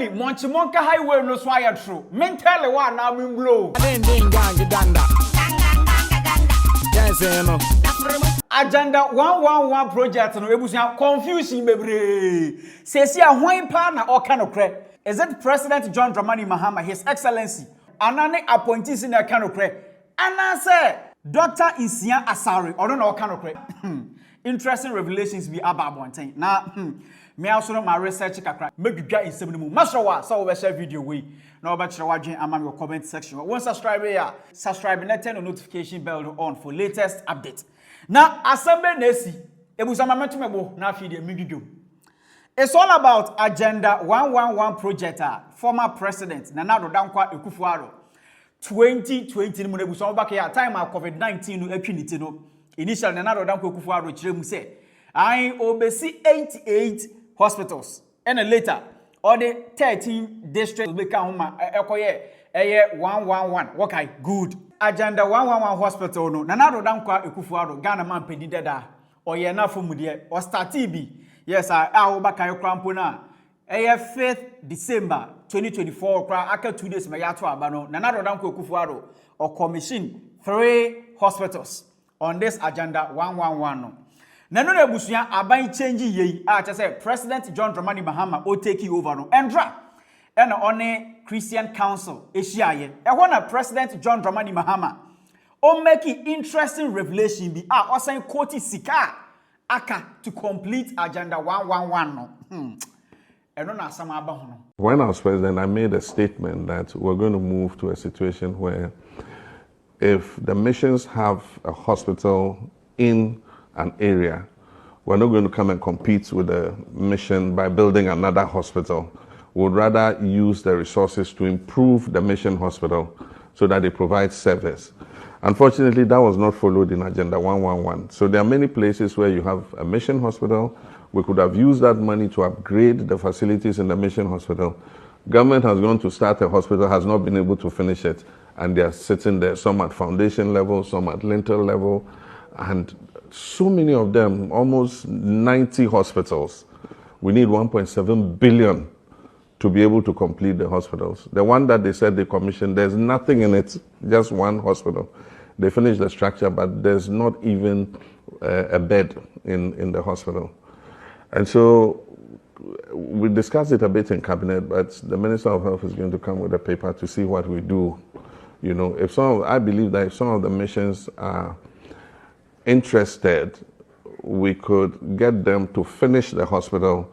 finally, Monchimonka Highway no swire true. Mentally one now me blow. Agenda 111 project no ebusia confusing bebre. Sesi a hwan pa na oka no kre. Is it President John Dramani Mahama, His Excellency? Anane appointees in the kanokre. Anase Dr. Nsiah Asare. Or no oka no kre. Interesting revelations be about bonten. Na me also know my research kakra. Make get in 7 mu. Mashawa so we share video we. Now about your watching among your comment section. One subscribe here. Subscribe and turn the notification bell on for latest updates. Now Assemble Nesi. Ebusama metumebo na video video. It's all about Agenda 111 project. Former President Nana Akufo-Addo 2020 mu ebusama back here time of COVID-19 no atwiniti no. Initially Nana Akufo-Addo chiremu say I obesi 88 hospitals and later all the 13 districts will become 111. Okay, good. Agenda 111 hospital no. Nana Akufo-Addo Ghana man pedi dada. Oye na fomudie. O start TB. Yes, I obaka krampo na. 5th December 2024 kra aka 2 days mayato abano. Nana Akufo-Addo or commission 3 hospitals on this Agenda 111 no. Nano na busuya aban change ye say President John Dramani Mahama o take over no endra and on Christian Council ehia e na President John Dramani Mahama o make interesting revelation bi o say quote sika aka to complete Agenda 111 no eno na asama aba ho no. When I was president, I made a statement that we're going to move to a situation where if the missions have a hospital in an area, we're not going to come and compete with the mission by building another hospital. We would rather use the resources to improve the mission hospital so that they provide service. Unfortunately, that was not followed in Agenda 111. So there are many places where you have a mission hospital. We could have used that money to upgrade the facilities in the mission hospital. Government has gone to start a hospital, has not been able to finish it, and they are sitting there, some at foundation level, some at lintel level, and so many of them, almost 90 hospitals. We need 1.7 billion to be able to complete the hospitals. The one that they said they commissioned, there's nothing in it, just one hospital. They finished the structure, but there's not even a bed in the hospital. And so we discussed it a bit in cabinet, but the Minister of Health is going to come with a paper to see what we do. You know, I believe that if some of the missions are interested, we could get them to finish the hospital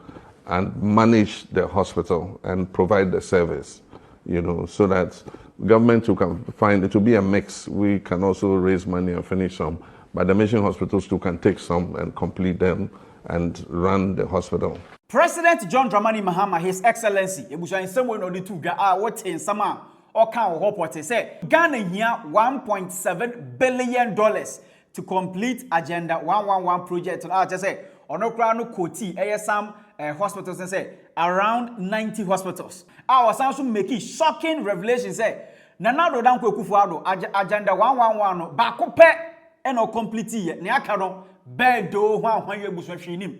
and manage the hospital and provide the service, you know, so that government who can find it to be a mix. We can also raise money and finish some, but the mission hospitals too can take some and complete them and run the hospital. President John Dramani Mahama, His Excellency, ebusha in some way no to ga what in sama or can report say Ghana here $1.7 billion to complete Agenda 111 project. I just say onokra no koti some hospitals and say around 90 hospitals. I was also making shocking revelations say Nana Akufo-Addo Agenda 111 no baako pe e no complete ye ne aka no bedo hwan ye buso hwenim.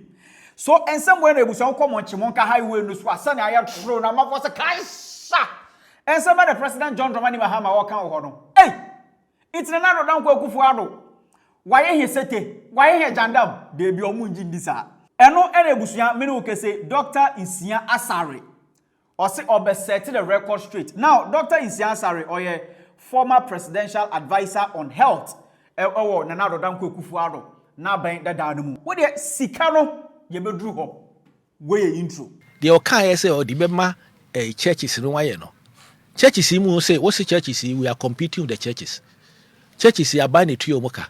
So in some way ebuso ko Monchimonka Highway no so asa na aya tro na mafo se kaisa. And some the President John Dramani Mahama waka ho no. Hey! It's Nana Akufo-Addo. Why he sete? Why he jandam? They be omunji ndisa. Eno ene busuya meni ukese Dr. Nsiah Asare. Or say set the record straight. Now, Dr. Nsiah Asare, oye former presidential advisor on health. Nana Akufo-Addo. Na ben da danumu. What the sikano ye bedru ho. Where intro. The okan say or the bema churches no waye no. Churches mu say what's churches we are competing with the churches. Churches are buying it to your moka.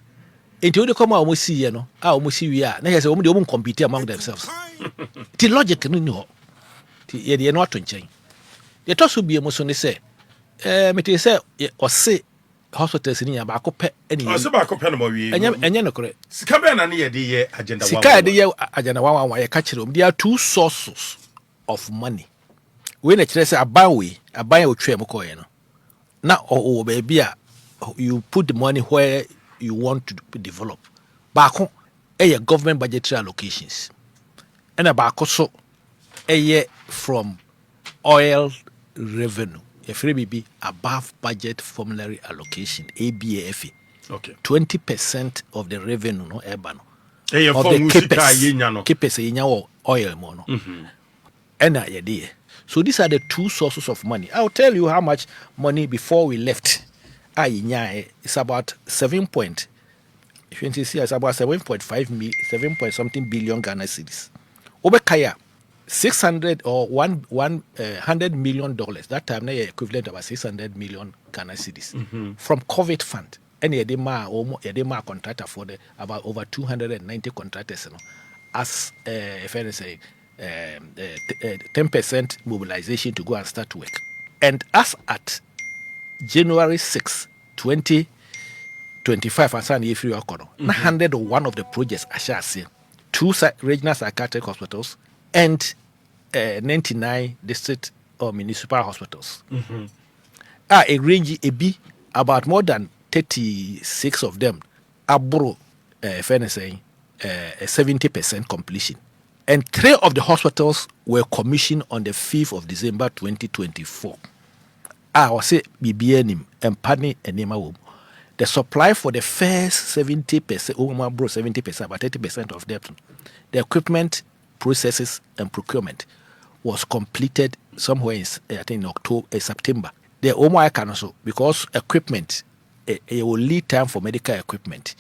Until they come out, we see, you know, we see we are. Now, they won't compete among themselves. The logic, you know, they are not to change. The toss will be a most say, me say, or say, hospitals in Yabako pet any. I said, Bako Penamo, and you're correct. Scaban and the agenda. Sika, the agenda 111, I catch them. There are 2 sources of money. When a say a buy a tremoko, now, oh, baby, you put the money where you want to develop. Bako, government budgetary allocations. And a bako so, from oil revenue. If we be above budget formulary allocation, ABAFE. Okay. 20% of the revenue no ebano. Of the capes oil mono. So these are the two sources of money. I'll tell you how much money before we left. It's about 7 point. If you see, it's about 7.5 million, 7 point something billion Ghana cedis. Obekaya, 600 or $100 million. That time, they equivalent about 600 million Ghana cedis from COVID fund. And Yedema contractor for about over 290 contractors, you know, as if I say 10% mobilization to go and start work. And as at January 6, 2025, as an if you are 101 of the projects I shall say, 2 regional psychiatric hospitals and 99 district or municipal hospitals. A range about more than 36 of them are 70% completion. And 3 of the hospitals were commissioned on the 5th of December 2024. I was say BBNim and Pani and Nema. The supply for the first 70%, 70%, about 30% of them, the equipment, processes, and procurement was completed somewhere in, I think, September. The Omo can also, because equipment, it will lead time for medical equipment.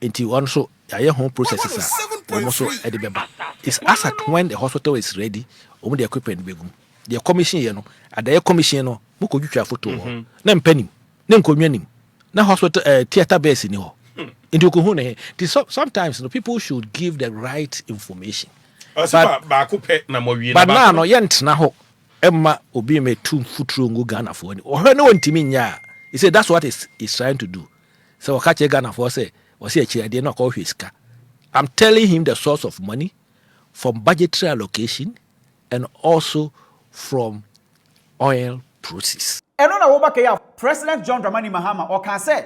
Until also, home processes are also at the member. It's as at when the hospital is ready, the equipment will go. The commission, at the commission, Muko Jucha photo, Nam Penny, Nam Communim, now hospital theater base in your. Sometimes people should give the right information. But now, no, yent now, Emma Obi me 2 futru Ghana for any or no one timinya. He said that's what he's trying to do. So catch a Ghana for say, was he I did not call his car. I'm telling him the source of money from budgetary allocation and also from oil proceeds. And on our President John Dramani Mahama or can say,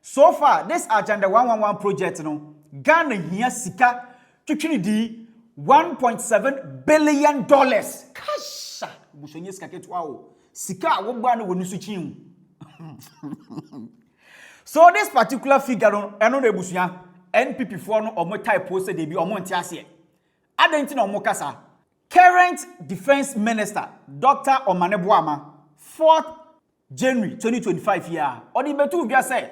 so far this Agenda 111 project, no Ghana here sika to di $1.7 billion. Kasha, Bushonye sika ketwao. Sika wobano wonusuchi. So this particular figure no eno na ebusuya NPP for no omo type post dey bi omo ntiase. Adenti na omo kasa. Current Defense Minister Dr. Omane Boama 4th January 2025 year. Odi betu bia say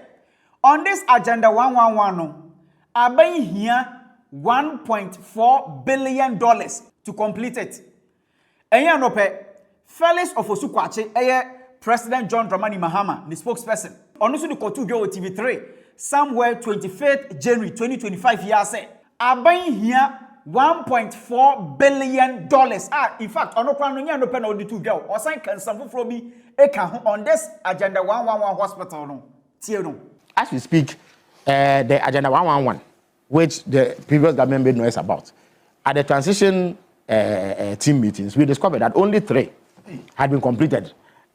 on this Agenda 111 no aban here $1.4 billion to complete it. Enya no pe Felix Ofosukwache President John Dramani Mahama, the spokesperson, on also the Kotu Gyo TV3, somewhere 25th January 2025 year say, are buying here $1.4 billion. In fact, on no pen on the 2 girl, or sign can some from me on this Agenda 111 hospital. No. As we speak, the Agenda 111, which the previous government made noise about, at the transition team meetings, we discovered that only 3 had been completed.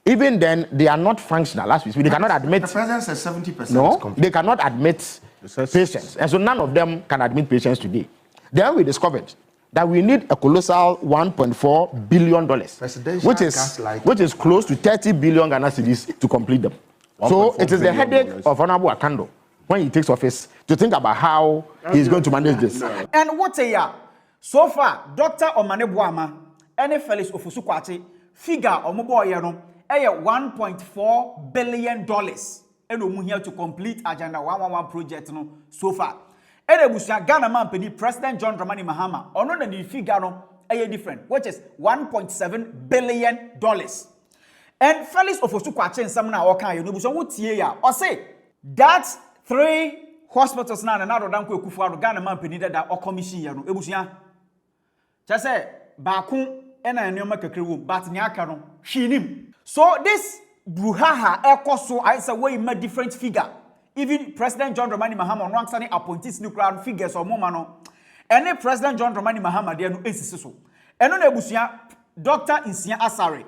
Even then, they are not functional. As we speak, they cannot admit. The president says 70%. No, they cannot admit patients, and so none of them can admit patients today. Then we discovered that we need a colossal $1.4 billion, which is close to 30 billion Ghana cedis to complete them. So it is the headache of Honorable Akando when he takes office to think about how he's going to manage this. And what a year so far, Dr. Omane Boama and Felix Ofosukwache figure on mobile $1.4 billion and we here to complete Agenda 111 project no so far. And Ghana man President John Dramani Mahama on the figure no different, which is $1.7 billion. And Felix Ofosukwache and some now okay or say that 3 hospitals now another than akufo-addo Ghana man that or commission ya no ebusia just say baku ena enema kakrewu but nyaka no hwinim. So this bruhaha ekoso I say we make different figure. Even President John Dramani Mahama no answer appointees nuclear figures or moma no. Any President John Dramani Mahama there no esisi so. Eno na ebusia Dr. Nsiah Asare,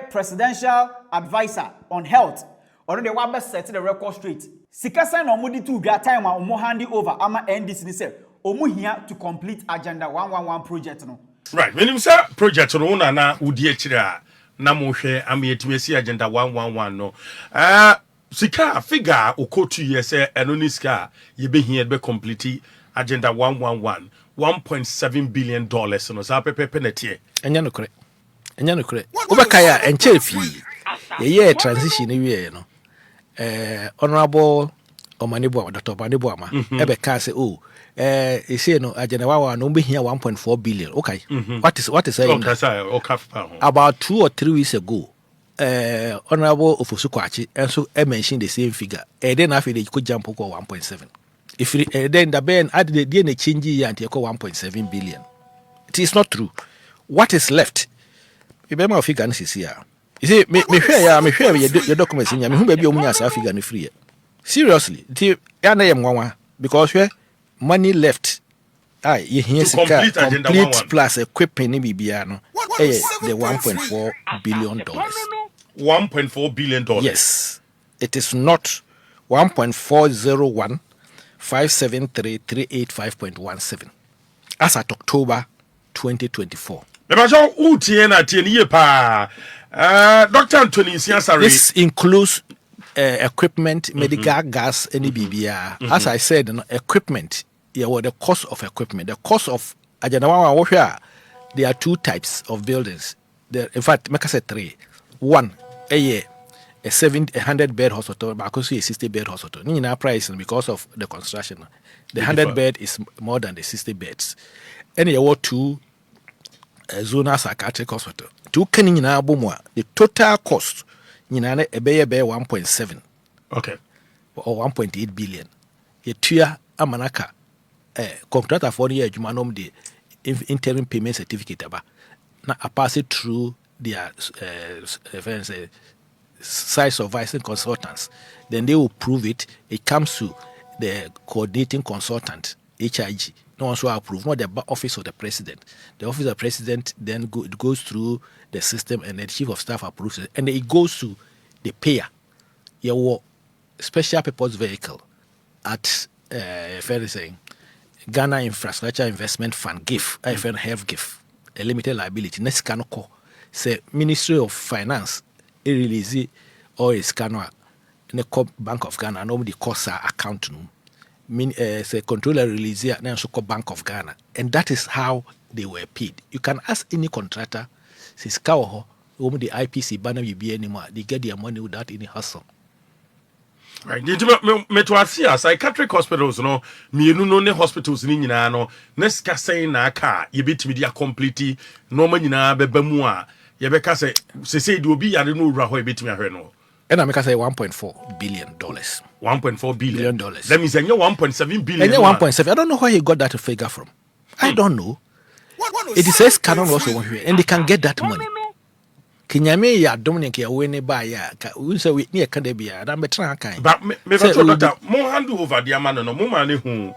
presidential advisor on health. Already wa be set the record straight. Sikasa na omudi tu bia time omo hand over ama NDC ni say omo here to complete Agenda 111 project no. Right. When you say project no na udi echira na mo hwe amietimesi agenda 111 no. Sika figure okotu yese eno ni sika ye be here be complete agenda 111 $1.7 billion no sa pepe na tie. Enya no kore. Obakaya enche fi. Ye transition we no. Honorable Omanibo Dr. Omanibo ama ebe ka say you say no agenda wa no be here 1.4 billion. Okay. What is saying? About 2 or 3 weeks ago, Honorable Ofusukwachi also mentioned the same figure. Then after they could jump over 1.7. If then the Ben add the DNA change and you 1.7 billion. It is not true. What is left? Remember figure is here. You see, me share your documents in me who be omunya sa figure ni free. Seriously, because where money left. You hear complete plus equipment ni bibia no. The $1.4 billion. $1.4 billion. Yes. It is not 1.401 573,385.17 as at October 2024. Dr. Nsiah Asare. This includes equipment, medical gas, any BBR. As I said, equipment, the cost of equipment, the cost of Ajanawa, there are 2 types of buildings. In fact, make us say 3. One, a 100-bed hospital, but also a 60-bed hospital. In our price because of the construction, the 100-bed is more than the 60 beds. And there were 2 zonal psychiatric hospital. 2 can in our the total cost in a 1.7. Okay. Or 1.8 billion. A tier amanaka contractor for the Jumanom the interim payment certificate now I pass it through their site supervising consultants. Then they will prove it. It comes to the coordinating consultant, HIG. No one will approve, not the office of the president. The office of the president then it goes through the system and the chief of staff approves it. And it goes to the payer. Your special purpose vehicle at Ghana Infrastructure Investment Fund, GIF, IFN have GIF, a limited liability. Next can call. Say Ministry of Finance, a release or a scanner in the Bank of Ghana, nobody costs our account. Say controller release here, now so called Bank of Ghana. And that is how they were paid. You can ask any contractor, says Kawaho, the IPC banner will be anymore. They get their money without any hustle. Right. Metwasia psychiatric hospitals no mienu no ne hospitals ni nyina no neska say na aka ye betimi dia complete no ma nyina beba mu a ye beka say de obi yare no wura ho ye betimi ahwe no. And I make say $1.4 billion. $1.4 billion. That means 1.7 billion. 1.7. I don't know where he got that figure from. I don't know. It says canon also and they can get that money. Kinyame ya Dominic ya wene ba ya unse we ni akadebia na metra kan but me doctor mo handle over the man no mo man hu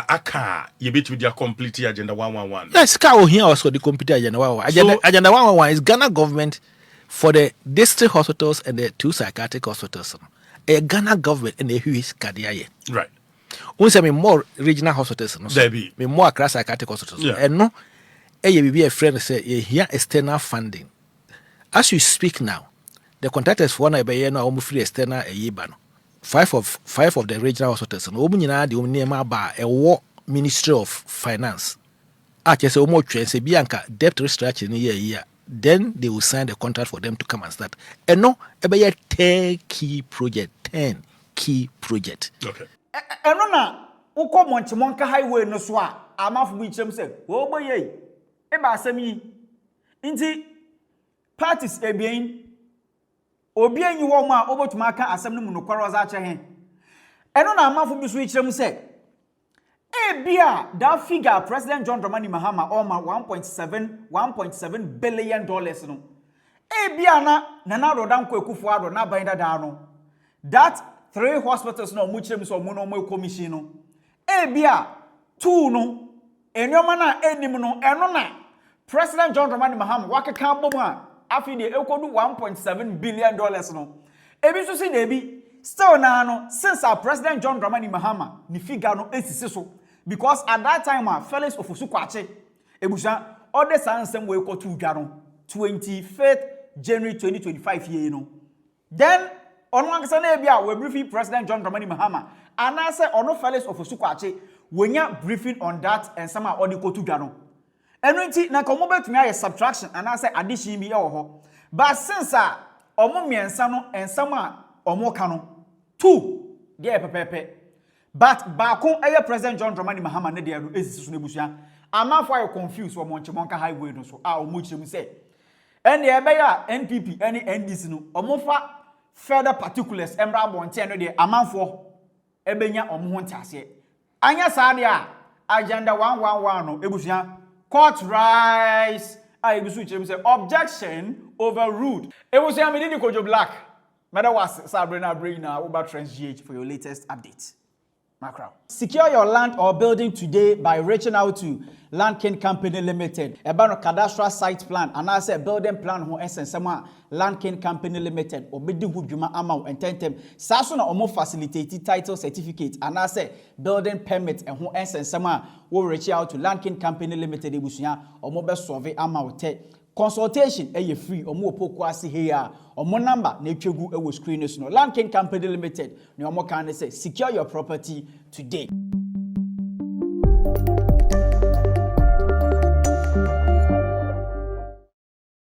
aka ye bit with their complete agenda 111. Yes, ka o here also the complete agenda 111. Agenda 111 is Ghana government for the district hospitals and the 2 psychiatric hospitals. A Ghana government and a huge kadiaye. Right. Unse me more regional hospitals no. Me more across psychiatric hospitals. And no be a friend say here external funding. As you speak now, the contractors for na be no almost free external a year ban. 5 of the regional hospitals no nyina de name ba e wo Ministry of Finance. Just say omo twen say bianca debt restructuring year. Then they will sign the contract for them to come and start. And no, e be 10 key project. Okay. Eno na uko Monchimonka highway no so a amafo bi chem say, "Wo boye, e ba asem yi." Nti parties ebien obi anyi wo ma obotuma aka asem no mu no kwaro za ache he eno na amafo bi so ichirem se bia that figure President John Dramani Mahama oma $1.7 billion no bia na rodanko akufo-addo na ban dada no that 3 hospitals no mu chirem so mu no mo commission no bia 2 no enyoma na enim no eno na President John Dramani Mahama wakeka bom a afi de ekodu $1.7 billion no ebi so si na ebi still na no since our President John Dramani Mahama ni figure no esisi so because at that time Felix Ofusukwachi ebusa other sansem we ko to dwa no 25th January 2025 year no then ono ankasa na bia we briefing President John Dramani Mahama and I say ono Felix Ofosu-Kwakye wenya briefing on that and some odi ko to dwa no eno nti na komo betumi aye subtraction and I say addition bi e wo ho but since omo miensa no ensam a omo ka no 2 dey pepepe but baako eye President John Dramani Mahama ne dey no esisi so nebusua amafo aye confused wo monchemonka highway no so omo chiremu say ene ebe ya NPP ene NDC no omo fa further particulars embra bonte no dey amafo ebenya omo ho ntiase anya saa de a agenda 111 no ebusua court rise ebisu chiremu say objection overruled ebusua me did Kojo Black mother was Sabrina bring now over TRENDSGH for your latest updates. Macro. Secure your land or building today by reaching out to Land King Company Limited. About a cadastral site plan and I say building plan who essence Land King Company Limited or bidding who juma amount and tentem. Sasuna or more facilitated title certificate and I say building permit and who essence will reach out to Land King Company Limited or mobile survey amount. Consultation is free or more pokwasi here or more number na twegu e screen no Land King Company Limited no more can say secure your property today.